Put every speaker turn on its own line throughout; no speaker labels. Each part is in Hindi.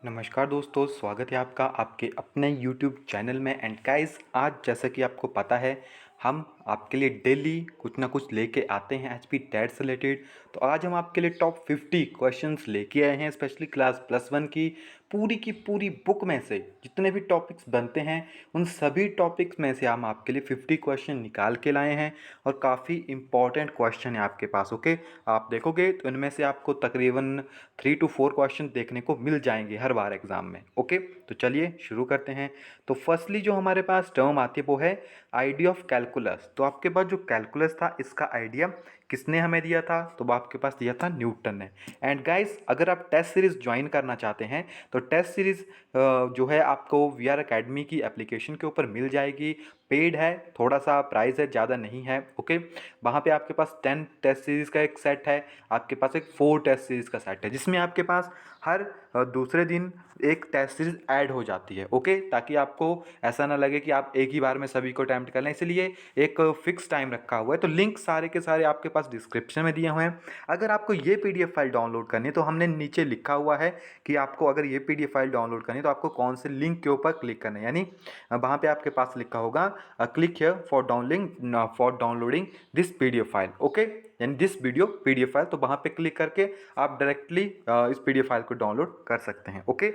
नमस्कार दोस्तों, स्वागत है आपका आपके अपने यूट्यूब चैनल में। एंड गाइस, आज जैसा कि आपको पता है, हम आपके लिए डेली कुछ ना कुछ लेके आते हैं एचपी टेट से रिलेटेड। तो आज हम आपके लिए टॉप 50 क्वेश्चंस लेके आए हैं, स्पेशली क्लास +1 की पूरी बुक में से जितने भी टॉपिक्स बनते हैं उन सभी टॉपिक्स में से हम आपके लिए 50 क्वेश्चन निकाल के लाए हैं। और काफ़ी इंपॉर्टेंट क्वेश्चन है आपके पास। ओके, आप देखोगे तो इनमें से आपको तकरीबन 3 to 4 क्वेश्चन देखने को मिल जाएंगे हर बार एग्जाम में। ओके, तो चलिए शुरू करते हैं। तो फर्स्टली जो हमारे पास टर्म आती है वो है आइडिया ऑफ कैलकुलस। तो आपके पास जो कैलकुलस था इसका आइडिया किसने हमें दिया था? तो वो आपके पास दिया था न्यूटन ने। एंड गाइस, अगर आप टेस्ट सीरीज ज्वाइन करना चाहते हैं तो टेस्ट सीरीज जो है आपको वीआर एकेडमी की एप्लीकेशन के ऊपर मिल जाएगी। पेड है, थोड़ा सा प्राइस है, ज़्यादा नहीं है। ओके, वहाँ पे आपके पास 10 टेस्ट सीरीज़ का एक सेट है, आपके पास एक 4 टेस्ट सीरीज़ का सेट है, जिसमें आपके पास हर दूसरे दिन एक टेस्ट सीरीज ऐड हो जाती है। ओके, ताकि आपको ऐसा ना लगे कि आप एक ही बार में सभी को अटैम्प्ट कर लें, इसलिए एक फिक्स टाइम रखा हुआ है। तो लिंक सारे के सारे आपके पास डिस्क्रिप्शन में दिए हुए हैं। अगर आपको ये पीडीएफ फाइल डाउनलोड करनी है तो हमने नीचे लिखा हुआ है कि आपको अगर ये पीडीएफ फाइल डाउनलोड करनी है तो आपको कौन से लिंक के ऊपर क्लिक करना है। यानी वहाँ पे आपके पास लिखा होगा click here for downloading this PDF file. Okay, यानी दिस वीडियो पीडीएफ फाइल, तो वहाँ पे क्लिक करके आप डायरेक्टली इस पीडीएफ फाइल को डाउनलोड कर सकते हैं। ओके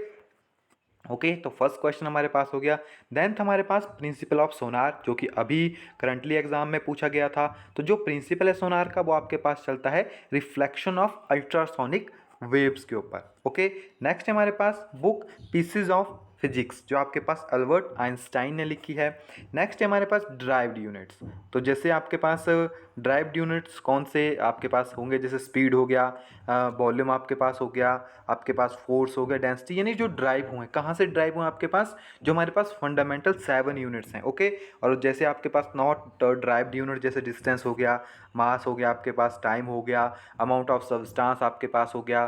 ओके, तो फर्स्ट क्वेश्चन हमारे पास हो गया। देन था हमारे पास प्रिंसिपल ऑफ सोनार, जो कि अभी करंटली एग्जाम में पूछा गया था। तो जो प्रिंसिपल है सोनार का वो आपके पास चलता है रिफ्लेक्शन ऑफ अल्ट्रासोनिक वेव्स के ऊपर। ओके, नेक्स्ट हमारे पास बुक पीसेज ऑफ फिजिक्स, जो आपके पास अल्बर्ट आइंस्टाइन ने लिखी है। नेक्स्ट है हमारे पास ड्राइव्ड यूनिट्स। तो जैसे आपके पास ड्राइव्ड यूनिट्स कौन से आपके पास होंगे, जैसे स्पीड हो गया, वॉल्यूम आपके पास हो गया, आपके पास फोर्स हो गया, डेंसिटी, यानी जो ड्राइव हुए कहाँ से ड्राइव हुए आपके पास, जो हमारे पास फंडामेंटल 7 यूनिट्स हैं। ओके, और जैसे आपके पास नॉट ड्राइव्ड यूनिट, जैसे डिस्टेंस हो गया, मास हो गया, आपके पास टाइम हो गया, अमाउंट ऑफ सब्सटेंस आपके पास हो गया,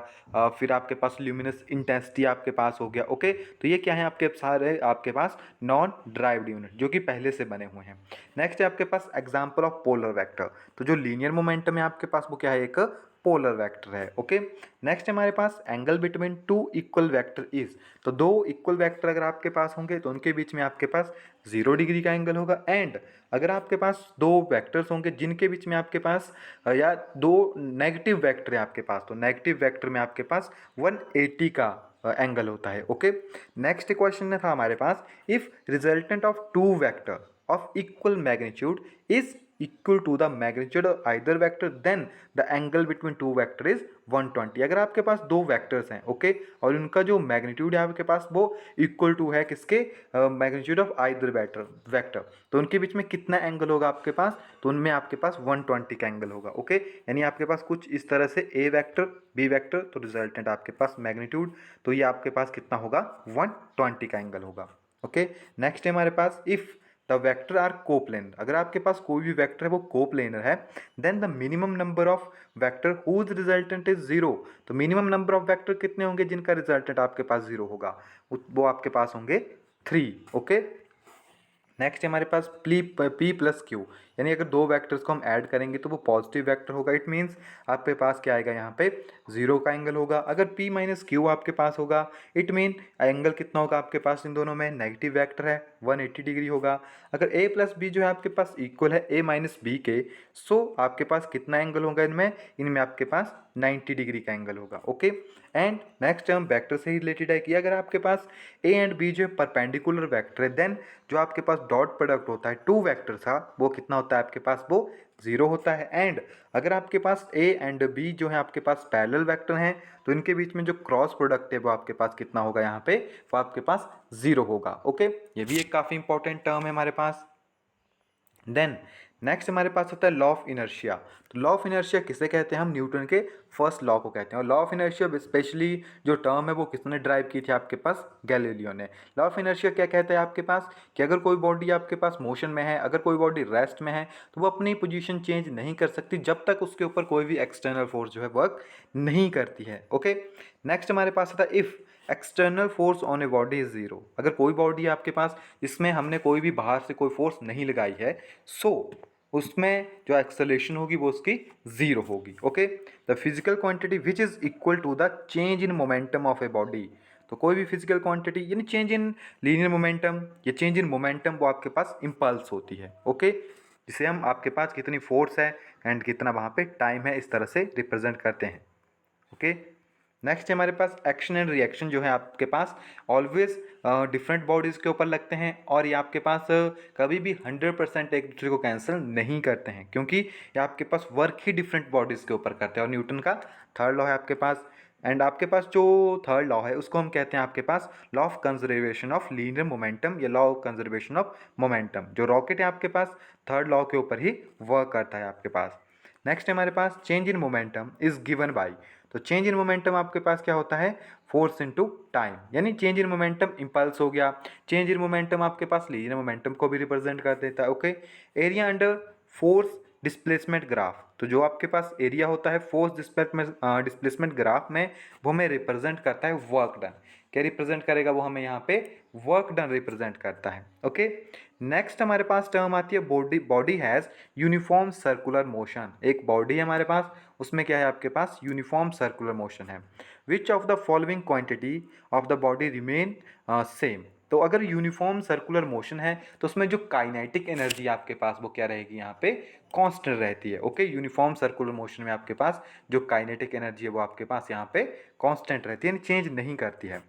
फिर आपके पास ल्यूमिनस इंटेंसिटी आपके पास हो गया। ओके, तो ये क्या है आपके सारे आपके पास नॉन ड्राइव्ड यूनिट जो कि पहले से बने हुए हैं। नेक्स्ट है आपके पास एग्जांपल ऑफ पोलर वेक्टर। तो जो लीनियर मोमेंटम है आपके पास वो क्या है, एक पोलर वेक्टर है। ओके, नेक्स्ट हमारे पास angle between two equal vector is. तो दो इक्वल वेक्टर अगर आपके पास होंगे तो उनके बीच में आपके पास 0 डिग्री का एंगल होगा। एंड अगर आपके पास दो वेक्टर्स होंगे जिनके बीच में आपके पास या दो नेगेटिव वेक्टर है आपके पास, तो नेगेटिव वेक्टर में आपके पास 180 का एंगल होता है। ओके, नेक्स्ट क्वेश्चन था हमारे पास, if resultant of two vector of equal magnitude is equal to the magnitude of either vector then the angle between two vector is 120। अगर आपके पास दो वेक्टर्स हैं, ओके, और उनका जो मैग्नीट्यूड है आपके पास वो इक्वल टू है किसके, मैग्नीट्यूड ऑफ आइदर वेक्टर, तो उनके बीच में कितना एंगल होगा आपके पास, तो उनमें आपके पास 120 का एंगल होगा। ओके, यानी आपके पास कुछ इस तरह से ए वेक्टर बी वेक्टर, तो रिजल्टेंट आपके पास मैग्नीट्यूड, तो ये आपके पास कितना होगा, 120 का एंगल होगा। ओके, नेक्स्ट है हमारे पास, if the vector are coplanar. अगर आपके पास कोई भी वेक्टर है वो कोप्लेनर है, then the minimum number of vector whose resultant is 0। तो मिनिमम नंबर ऑफ वेक्टर कितने होंगे जिनका रिजल्टेंट आपके पास 0 होगा, वो आपके पास होंगे 3। ओके, नेक्स्ट हमारे पास पी प्लस क्यू, यानी अगर दो वेक्टर्स को हम ऐड करेंगे तो वो पॉजिटिव वेक्टर होगा। इट मीन्स आपके पास क्या आएगा, यहाँ पे 0 का एंगल होगा। अगर p माइनस क्यू आपके पास होगा, इट मीन एंगल कितना होगा आपके पास, इन दोनों में नेगेटिव वेक्टर है, 180 डिग्री होगा। अगर a प्लस बी जो है आपके पास इक्वल है a माइनस बी के, सो आपके पास कितना एंगल होगा, इनमें इनमें आपके पास 90 डिग्री का एंगल होगा। Okay, and next term vector से ही रिलेटेड है कि अगर आपके पास a एंड b जो है परपेंडिकुलर वेक्टर है, देन जो आपके पास डॉट प्रोडक्ट होता है टू वेक्टर का वो कितना होता है आपके पास, वो 0 होता है। एंड अगर आपके पास a एंड b जो है आपके पास पैरेलल वेक्टर हैं तो इनके बीच में जो क्रॉस प्रोडक्ट है वो आपके पास कितना होगा, यहाँ पे वो आपके पास 0 होगा। ओके, ये भी एक काफ़ी इंपॉर्टेंट टर्म है हमारे पास। देन नेक्स्ट हमारे पास होता है लॉ ऑफ इनर्शिया। तो लॉ ऑफ इनर्शिया किसे कहते हैं, हम न्यूटन के फर्स्ट लॉ को कहते हैं। और लॉ ऑफ इनर्शिया स्पेशली जो टर्म है वो किसने ड्राइव की थी आपके पास, गैलीलियो ने। लॉ ऑफ इनर्शिया क्या कहता है आपके पास, कि अगर कोई बॉडी आपके पास मोशन में है, अगर कोई बॉडी रेस्ट में है, तो वो अपनी पोजीशन चेंज नहीं कर सकती जब तक उसके ऊपर कोई भी एक्सटर्नल फोर्स जो है वर्क नहीं करती है। ओके, नेक्स्ट हमारे पास आता है if external force on a body is 0। अगर कोई बॉडी है आपके पास जिसमें हमने कोई भी बाहर से कोई फोर्स नहीं लगाई है, सो उसमें जो एक्सेलरेशन होगी वो उसकी 0 होगी। Okay, the physical quantity which is equal to the change in momentum of a body. तो तो कोई भी फिजिकल क्वांटिटी यानी चेंज इन लीनियर मोमेंटम या चेंज इन मोमेंटम वो आपके पास इम्पल्स होती है। ओके, जिसे हम आपके पास कितनी फोर्स है एंड कितना वहाँ पे टाइम है इस तरह से रिप्रेजेंट करते हैं। ओके, नेक्स्ट हमारे पास एक्शन एंड रिएक्शन जो है आपके पास ऑलवेज डिफरेंट बॉडीज़ के ऊपर लगते हैं और ये आपके पास कभी भी 100% एक दूसरे को कैंसिल नहीं करते हैं, क्योंकि ये आपके पास वर्क ही डिफरेंट बॉडीज़ के ऊपर करते हैं। और न्यूटन का थर्ड लॉ है आपके पास, एंड आपके पास जो थर्ड लॉ है उसको हम कहते हैं आपके पास law of conservation of linear momentum या law of conservation of momentum. जो रॉकेट है आपके पास थर्ड लॉ के ऊपर ही वर्क करता है आपके पास। नेक्स्ट हमारे पास change in momentum is given by, तो चेंज इन मोमेंटम आपके पास क्या होता है, फोर्स इनटू टाइम, यानी चेंज इन मोमेंटम इंपल्स हो गया। चेंज इन मोमेंटम आपके पास लीनियर मोमेंटम को भी रिप्रेजेंट कर देता है। Okay, area under force displacement graph, तो जो आपके पास एरिया होता है फोर्स डिस्प्लेसमेंट ग्राफ में वो हमें रिप्रेजेंट करता है वर्क डन। क्या रिप्रेजेंट करेगा वो हमें यहाँ पे वर्क डन रिप्रेजेंट करता है। ओके, नेक्स्ट हमारे पास टर्म आती है body, body has uniform circular motion. एक बॉडी है हमारे पास, उसमें क्या है आपके पास यूनिफॉर्म सर्कुलर मोशन है। Which of the following quantity of the body remain same, तो अगर यूनिफॉर्म सर्कुलर मोशन है तो उसमें जो काइनेटिक एनर्जी आपके पास वो क्या रहेगी यहाँ पे कांस्टेंट रहती है। ओके, यूनिफॉर्म सर्कुलर मोशन में आपके पास जो काइनेटिक एनर्जी है वो आपके पास यहाँ पे कांस्टेंट रहती है, चेंज नहीं करती है।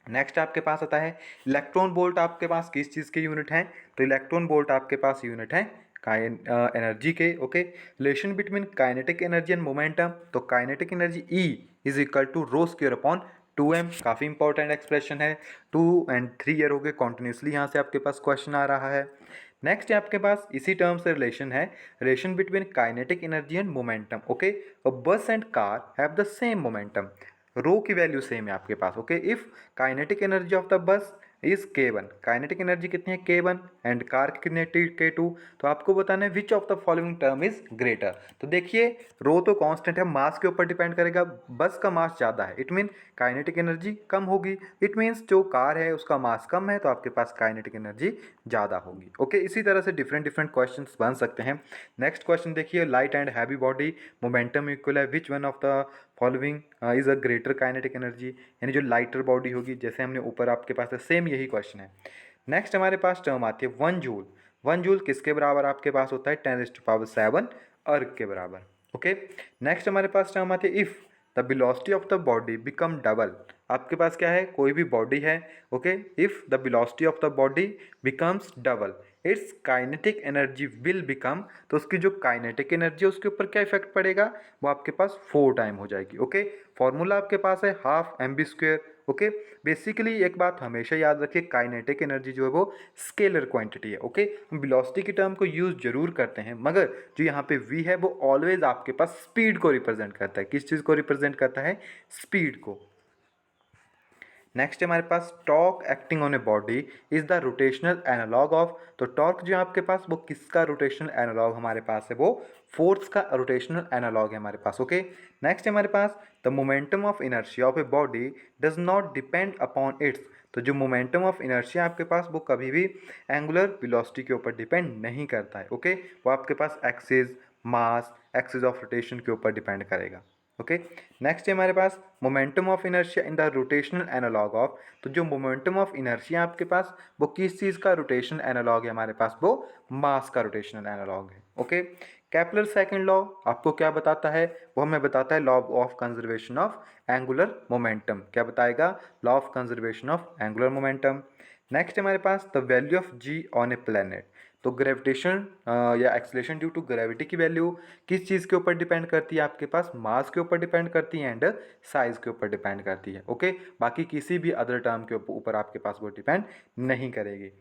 नेक्स्ट आपके पास आता है इलेक्ट्रॉन वोल्ट, आपके पास किस चीज़ के यूनिट हैं, तो इलेक्ट्रॉन वोल्ट आपके पास यूनिट है एनर्जी के। Okay, relation between kinetic energy and momentum, तो kinetic energy E is equal to rho square upon 2m, काफ़ी इंपॉर्टेंट एक्सप्रेशन है। 2 एंड 3 ईयर हो गए कॉन्टिन्यूसली यहाँ से आपके पास क्वेश्चन आ रहा है। नेक्स्ट आपके पास इसी टर्म से रिलेशन है, relation between kinetic energy and momentum. Okay, bus and car have the same momentum, rho की वैल्यू सेम है आपके पास। Okay, if kinetic energy of the bus is K1, kinetic energy कितनी है K1 एंड कार की कितनी है K2, तो आपको बताना है which of the following term is greater. तो देखिए रो तो कांस्टेंट है, मास के ऊपर डिपेंड करेगा, बस का मास ज़्यादा है इट मीन काइनेटिक एनर्जी कम होगी, इट मीन्स जो कार है उसका मास कम है तो आपके पास काइनेटिक एनर्जी ज़्यादा होगी। ओके, इसी तरह से डिफरेंट डिफरेंट क्वेश्चन बन सकते हैं। नेक्स्ट क्वेश्चन देखिए, light and heavy body momentum equal है, which one of the following is a greater kinetic energy, यानी जो लाइटर बॉडी होगी जैसे हमने ऊपर आपके पास है सेम यही क्वेश्चन है। नेक्स्ट हमारे पास टर्म आती है 1 जूल। 1 जूल किसके बराबर आपके पास होता है 10⁻⁷ अर्ग के बराबर। ओके, नेक्स्ट हमारे पास टर्म आती है if the velocity of the body become double, आपके पास क्या है कोई भी बॉडी है। Okay, if the velocity of the body becomes double it's kinetic energy will become, तो उसकी जो काइनेटिक एनर्जी है उसके ऊपर क्या इफेक्ट पड़ेगा, वो आपके पास 4 टाइम हो जाएगी। ओके, फॉर्मूला आपके पास है ½ mv²। ओके, बेसिकली एक बात हमेशा याद रखिए, काइनेटिक एनर्जी जो है वो स्केलर क्वांटिटी है। ओके, हम वेलोसिटी की टर्म को यूज़ जरूर करते हैं मगर जो यहाँ पे v है वो ऑलवेज आपके पास स्पीड को रिप्रेजेंट करता है। किस चीज़ को रिप्रेजेंट करता है, स्पीड को। नेक्स्ट हमारे पास torque acting on a body is the rotational analog of, तो टॉर्क जो आपके पास वो किसका रोटेशनल एनालॉग हमारे पास है, वो फोर्स का रोटेशनल एनालॉग है हमारे पास। ओके, नेक्स्ट हमारे पास the momentum of inertia of a body does not depend upon its, तो जो मोमेंटम ऑफ इनर्शिया आपके पास वो कभी भी एंगुलर वेलोसिटी के ऊपर डिपेंड नहीं करता है। ओके, वो आपके पास axis mass axis of rotation के ऊपर डिपेंड करेगा। ओके, नेक्स्ट है हमारे पास momentum of inertia in the rotational analog of, तो जो मोमेंटम ऑफ इनर्शिया आपके पास वो किस चीज़ का रोटेशनल एनालॉग है हमारे पास, वो मास का रोटेशनल एनालॉग है। ओके, केपलर सेकंड लॉ आपको क्या बताता है, वो हमें बताता है law of conservation of angular momentum. क्या बताएगा, law of conservation of angular momentum. Next हमारे पास the value of g on a planet, तो ग्रेविटेशन या एक्सलेशन ड्यू टू ग्रेविटी की वैल्यू किस चीज़ के ऊपर डिपेंड करती है, आपके पास मास के ऊपर डिपेंड करती है एंड साइज के ऊपर डिपेंड करती है। ओके, बाकी किसी भी अदर टर्म के ऊपर आपके पास वो डिपेंड नहीं करेगी।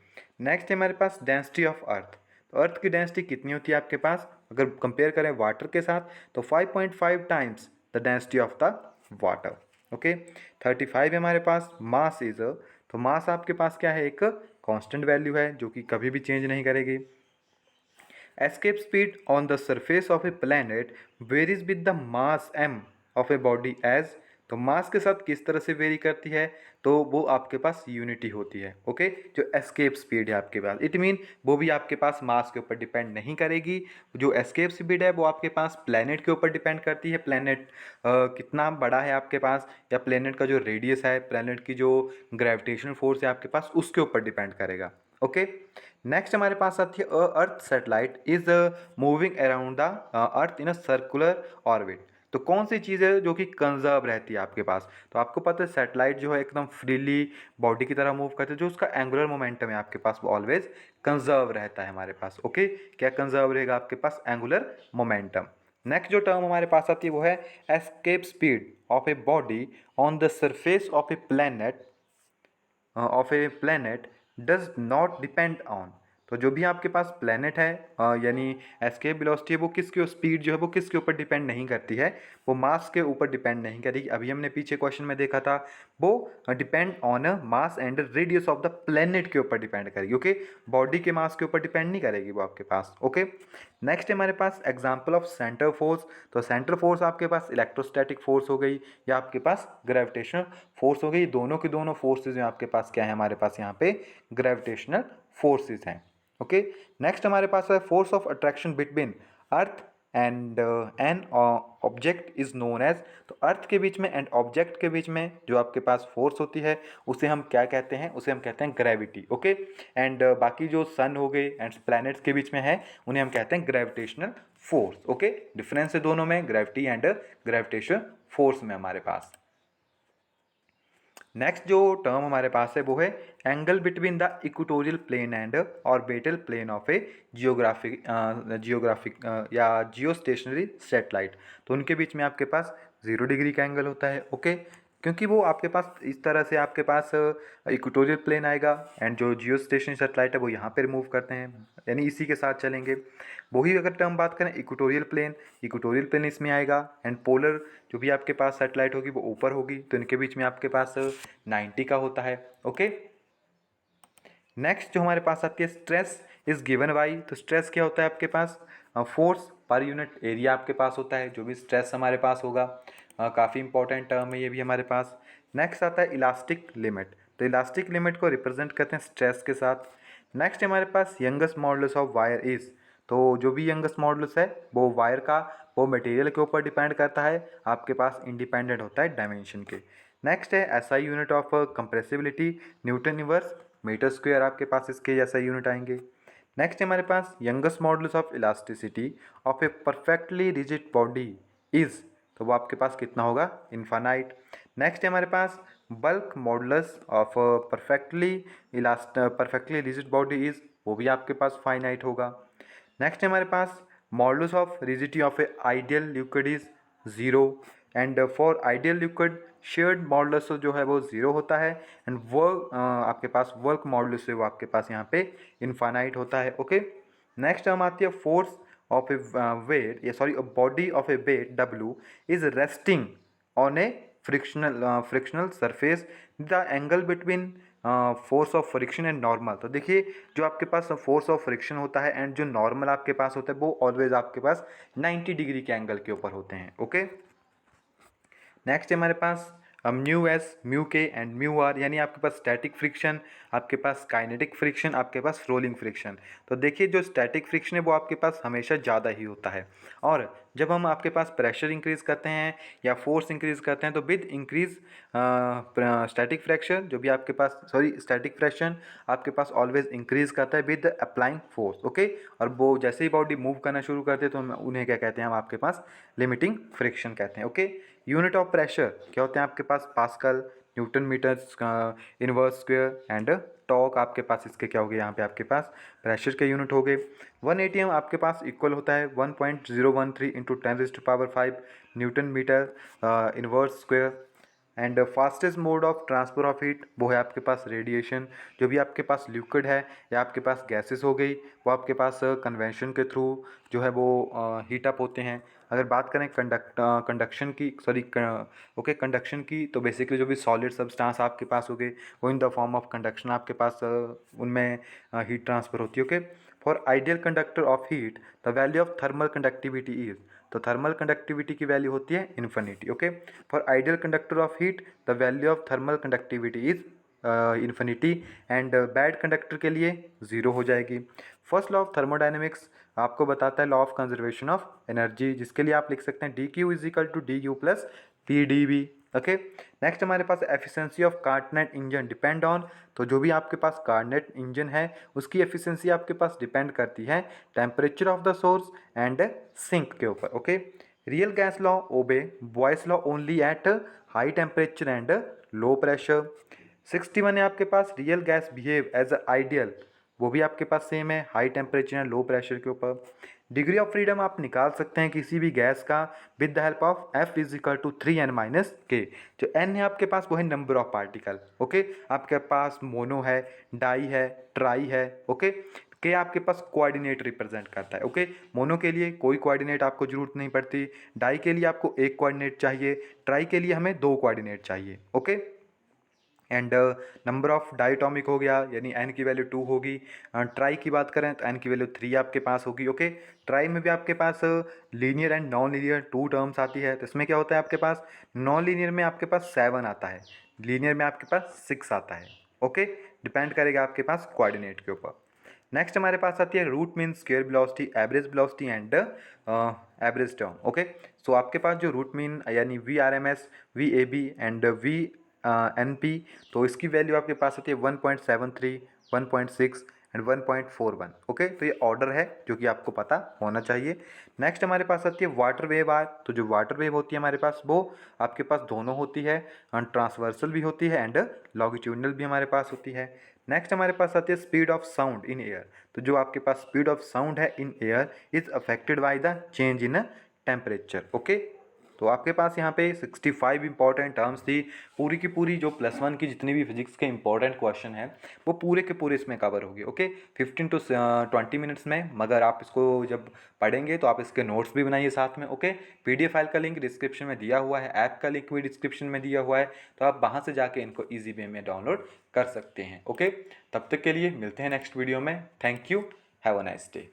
नेक्स्ट है हमारे पास डेंसिटी ऑफ अर्थ, तो अर्थ की डेंसिटी कितनी होती है आपके पास, अगर कंपेयर करें वाटर के साथ तो 5.5 times the density of the water. Okay, 35 है हमारे पास मास इज, तो मास आपके पास क्या है, एक कांस्टेंट वैल्यू है जो कि कभी भी चेंज नहीं करेगी। Escape speed on the surface of a planet varies with the mass m of a body as, तो मास के साथ किस तरह से वेरी करती है, तो वो आपके पास यूनिटी होती है। ओके, जो एस्केप स्पीड है आपके पास, इट मीन वो भी आपके पास मास के ऊपर डिपेंड नहीं करेगी। जो एस्केप स्पीड है वो आपके पास प्लेनेट के ऊपर डिपेंड करती है, प्लेनेट कितना बड़ा है आपके पास, या प्लेनेट का जो रेडियस है, प्लेनेट की जो ग्रेविटेशनल फोर्स है आपके पास, उसके ऊपर डिपेंड करेगा। ओके, नेक्स्ट हमारे पास आती है earth satellite is moving around the earth in a circular orbit. तो कौन सी चीज़ है जो कि कंजर्व रहती है आपके पास, तो आपको पता है सैटेलाइट जो है एकदम फ्रीली बॉडी की तरह मूव करते हैं, जो उसका एंगुलर मोमेंटम है आपके पास वो ऑलवेज कंजर्व रहता है हमारे पास। ओके, क्या कंजर्व रहेगा आपके पास, एंगुलर मोमेंटम। नेक्स्ट जो टर्म हमारे पास आती है वो है escape speed of a body on the surface of a planet does not depend on. तो जो भी आपके पास प्लेनेट है यानी एस्केप वेलोसिटी है, वो किसके स्पीड जो है वो किसके ऊपर डिपेंड नहीं करती है, वो मास के ऊपर डिपेंड नहीं करेगी। अभी हमने पीछे क्वेश्चन में देखा था, वो depend on mass and radius of the planet के ऊपर डिपेंड करेगी। ओके, बॉडी के मास के ऊपर डिपेंड नहीं करेगी वो आपके पास। ओके, नेक्स्ट हमारे पास एग्जाम्पल ऑफ सेंटर फोर्स। तो सेंटर फोर्स आपके पास इलेक्ट्रोस्टैटिक फोर्स हो गई या आपके पास ग्रेविटेशनल फोर्स हो गई। दोनों की दोनों फोर्सेज में आपके पास क्या है, हमारे पास यहाँ पे ग्रेविटेशनल फोर्सेज हैं। ओके, नेक्स्ट हमारे पास है force of attraction between earth and an object is known as. तो अर्थ के बीच में एंड ऑब्जेक्ट के बीच में जो आपके पास फोर्स होती है उसे हम क्या कहते हैं, उसे हम कहते हैं ग्रेविटी। ओके, एंड बाकी जो सन हो गए एंड प्लैनेट्स के बीच में है उन्हें हम कहते हैं ग्रेविटेशनल फोर्स। ओके, डिफरेंस है दोनों में, ग्रेविटी एंड ग्रेविटेशन फोर्स में हमारे पास। नेक्स्ट जो टर्म हमारे पास है वो है angle between the equatorial plane and orbital plane of a geographic या जियो स्टेशनरी सेटेलाइट। तो उनके बीच में आपके पास 0 डिग्री का एंगल होता है। ओके, क्योंकि वो आपके पास इस तरह से आपके पास इक्वेटोरियल प्लेन आएगा एंड जो जियो स्टेशनरी सेटेलाइट है वो यहाँ पर मूव करते हैं, यानी इसी के साथ चलेंगे। वही अगर टर्म बात करें इक्वेटोरियल प्लेन इसमें आएगा एंड पोलर जो भी आपके पास सेटेलाइट होगी वो ऊपर होगी, तो इनके बीच में आपके पास 90 का होता है। ओके, नेक्स्ट जो हमारे पास आती है स्ट्रेस इज गिवन बाई। तो स्ट्रेस क्या होता है आपके पास, फोर्स पर यूनिट एरिया आपके पास होता है जो भी स्ट्रेस हमारे पास होगा। काफ़ी इंपॉर्टेंट टर्म है ये भी हमारे पास। नेक्स्ट आता है इलास्टिक लिमिट। तो इलास्टिक लिमिट को रिप्रेजेंट करते हैं स्ट्रेस के साथ। नेक्स्ट हमारे पास youngest modulus of wire is. तो जो भी यंगेस्ट मॉडुलस है वो वायर का, वो मटेरियल के ऊपर डिपेंड करता है, आपके पास इंडिपेंडेंट होता है डायमेंशन के। नेक्स्ट है SI unit of compressibility, newton inverse metre square आपके पास इसके जैसा यूनिट आएंगे। नेक्स्ट हमारे पास youngest modulus of elasticity of a perfectly rigid body is. तो वो आपके पास कितना होगा, इनफाइनाइट। नेक्स्ट है हमारे पास bulk modulus of perfectly rigid body is, वो भी आपके पास फाइनाइट होगा। नेक्स्ट है हमारे पास modulus of rigidity of a ideal liquid is 0 and for ideal liquid shared modulus जो है वो 0 होता है एंड वर्क आपके पास वर्क मॉडुलस है वो आपके पास यहाँ पे इनफाइनाइट होता है। ओके, नेक्स्ट हम आती है फोर्स ऑफ ए वेट या sorry body of a weight W is resting on a frictional surface, the angle between force of friction and normal. तो देखिए जो आपके पास फोर्स ऑफ फ्रिक्शन होता है एंड जो नॉर्मल आपके पास होता है वो ऑलवेज आपके पास 90 डिग्री के एंगल के ऊपर होते हैं। ओके, नेक्स्ट है हमारे पास म्यू एस, म्यू के एंड म्यू आर, यानी आपके पास स्टैटिक फ्रिक्शन, आपके पास काइनेटिक फ्रिक्शन, आपके पास रोलिंग फ्रिक्शन। तो देखिए जो स्टैटिक फ्रिक्शन है वो आपके पास हमेशा ज़्यादा ही होता है, और जब हम आपके पास प्रेशर इंक्रीज़ करते हैं या फोर्स इंक्रीज़ करते हैं तो विद इंक्रीज स्टैटिक फ्रैक्शन जो भी आपके पास स्टैटिक फ्रैक्शन आपके पास ऑलवेज इंक्रीज़ करता है विद अप्लाइंग फोर्स। ओके, और वो जैसे ही बॉडी मूव करना शुरू करते हैं तो हम उन्हें क्या कहते हैं, हम आपके पास लिमिटिंग फ्रिक्शन कहते हैं। ओके, यूनिट ऑफ प्रेशर क्या होते हैं आपके पास, pascal, newton metre inverse square and torque आपके पास इसके क्या हो गए, यहाँ पे आपके पास प्रेशर के यूनिट हो गए। 1 ATM आपके पास इक्वल होता है 1.013 into 10⁵ newton metre inverse square. And fastest mode of transfer of heat वो है आपके पास रेडिएशन। जो भी आपके पास लिक्विड है या आपके पास गैसेस हो गई वो आपके पास कन्वेंशन के थ्रू जो है वो हीट अप होते हैं। अगर बात करें कंडक्शन की कंडक्शन की, तो बेसिकली जो भी सॉलिड सब्सटेंस आपके पास हो गए वो in the form of conduction आपके पास उनमें हीट ट्रांसफर होती है। Okay, for ideal conductor of heat the value of thermal conductivity is. तो थर्मल कंडक्टिविटी की वैल्यू होती है infinity. Okay, for ideal conductor of heat the value of thermal conductivity is infinity and bad conductor के लिए ज़ीरो हो जाएगी। फर्स्ट लॉ ऑफ थर्मोडाइनमिक्स आपको बताता है law of conservation of energy, जिसके लिए आप लिख सकते हैं D Q is equal to D U plus P D V. Okay, next हमारे पास efficiency of Carnot engine depend on, तो जो भी आपके पास कार्नट इंजन है उसकी एफिशिएंसी आपके पास डिपेंड करती है temperature of the source and sink के ऊपर। Okay, real gas law obey Boyle's law only at high temperature and low pressure. 61 है आपके पास real gas behave as a ideal, वो भी आपके पास सेम है high temperature and low pressure के ऊपर। डिग्री ऑफ फ्रीडम आप निकाल सकते हैं किसी भी गैस का with the help of F is equal to 3n minus k. जो n है आपके पास वो है नंबर ऑफ पार्टिकल। ओके, आपके पास मोनो है, डाई है, ट्राई है। ओके, के आपके पास कोऑर्डिनेट रिप्रेजेंट करता है। ओके, मोनो के लिए कोई कोऑर्डिनेट आपको जरूरत नहीं पड़ती, डाई के लिए आपको एक कोऑर्डिनेट चाहिए, ट्राई के लिए हमें दो कोऑर्डिनेट चाहिए। Okay, and number of diatomic हो गया, यानी n की वैल्यू 2 होगी। ट्राई की बात करें तो n की वैल्यू 3 आपके पास होगी। ओके, ट्राई में भी आपके पास linear and non linear two terms आती है, तो इसमें क्या होता है आपके पास नॉन लीनियर में आपके पास 7 आता है, लीनियर में आपके पास 6 आता है। ओके, डिपेंड करेगा आपके पास कोऑर्डिनेट के ऊपर। नेक्स्ट हमारे पास आती है root mean square velocity, average velocity and average term. Okay, so आपके पास जो रूट मीन यानी V R M S, V A B and V N P, तो इसकी वैल्यू आपके पास आती है 1.73, 1.6 एंड 1.41। ओके, तो ये ऑर्डर है जो कि आपको पता होना चाहिए। नेक्स्ट हमारे पास आती है वाटर वेव आर, तो जो वाटर वेव होती है हमारे पास वो आपके पास दोनों होती है, ट्रांसवर्सल भी होती है एंड लॉन्गिट्यूडनल भी हमारे पास होती है। नेक्स्ट हमारे पास आती है speed of sound in air, तो जो आपके पास स्पीड ऑफ साउंड है in air is affected by the change in temperature. Okay, तो आपके पास यहाँ पे 65 इंपॉर्टेंट टर्म्स थी, पूरी की पूरी जो +1 की जितनी भी फिजिक्स के इंपॉर्टेंट क्वेश्चन हैं वो पूरे के पूरे इसमें कवर होगी। ओके, 15 to 20 मिनट्स में, मगर आप इसको जब पढ़ेंगे तो आप इसके नोट्स भी बनाइए साथ में। ओके, PDF फाइल का लिंक डिस्क्रिप्शन में दिया हुआ है, ऐप का लिंक भी डिस्क्रिप्शन में दिया हुआ है, तो आप वहाँ से जाके इनको ईजी वे में डाउनलोड कर सकते हैं। ओके, तब तक के लिए मिलते हैं नेक्स्ट वीडियो में। Thank you, have a nice day.